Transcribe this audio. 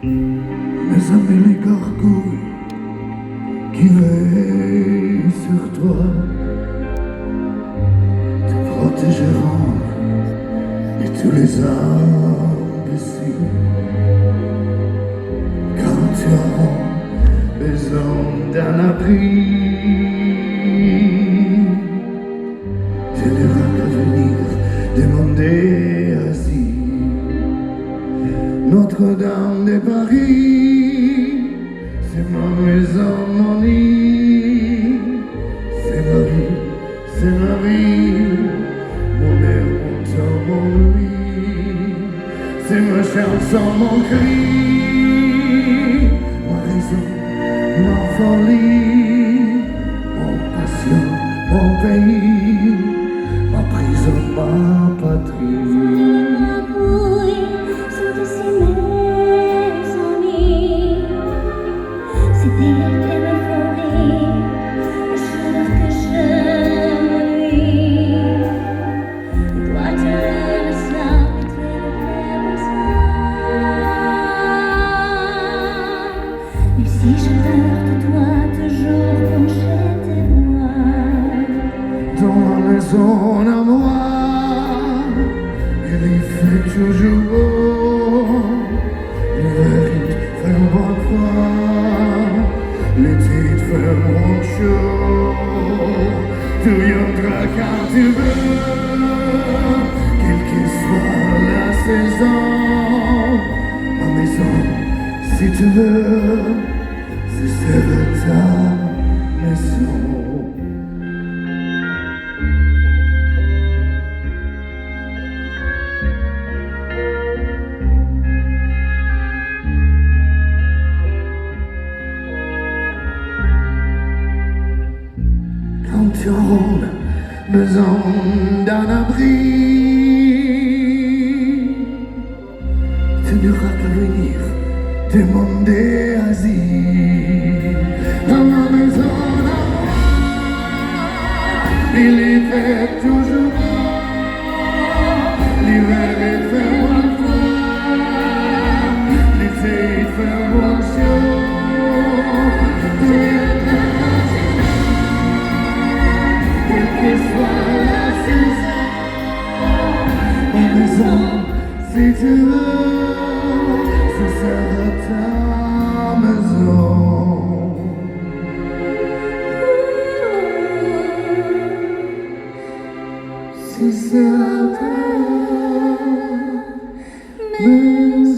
Mes amis les gargouilles qui veillent sur toi te protégeront et tous les imbéciles quand tu auras besoin d'un abri. Tu n'auras qu'à venir demander asile. Notre-Dame de Paris, c'est ma maison, mon lit, c'est ma vie, c'est ma vie, mon air, mon temps, mon nuit, c'est ma chanson, mon cri, ma raison, ma folie, mon passion, mon pays, ma prison, ma patrie. Si je meurs de toi, toujours quand je te vois. Dans ma maison à moi, il y fait toujours beau. L'hiver il fait un bon froid, l'été il fait un bon chaud. Tu viendras quand tu veux, quelle que soit la saison. Ma maison, si tu veux, ce sera ta maison. Quand tu auras besoin d'un abri, tu n'auras qu'à venir demander asile. Dans ma maison à moi, il y fait toujours beau. L'hiver il fait moins froid, l'été il fait moins chaud. Quelle que soit la saison, ma maison, si tu veux, ce sera ta maison. Ce sera ta maison.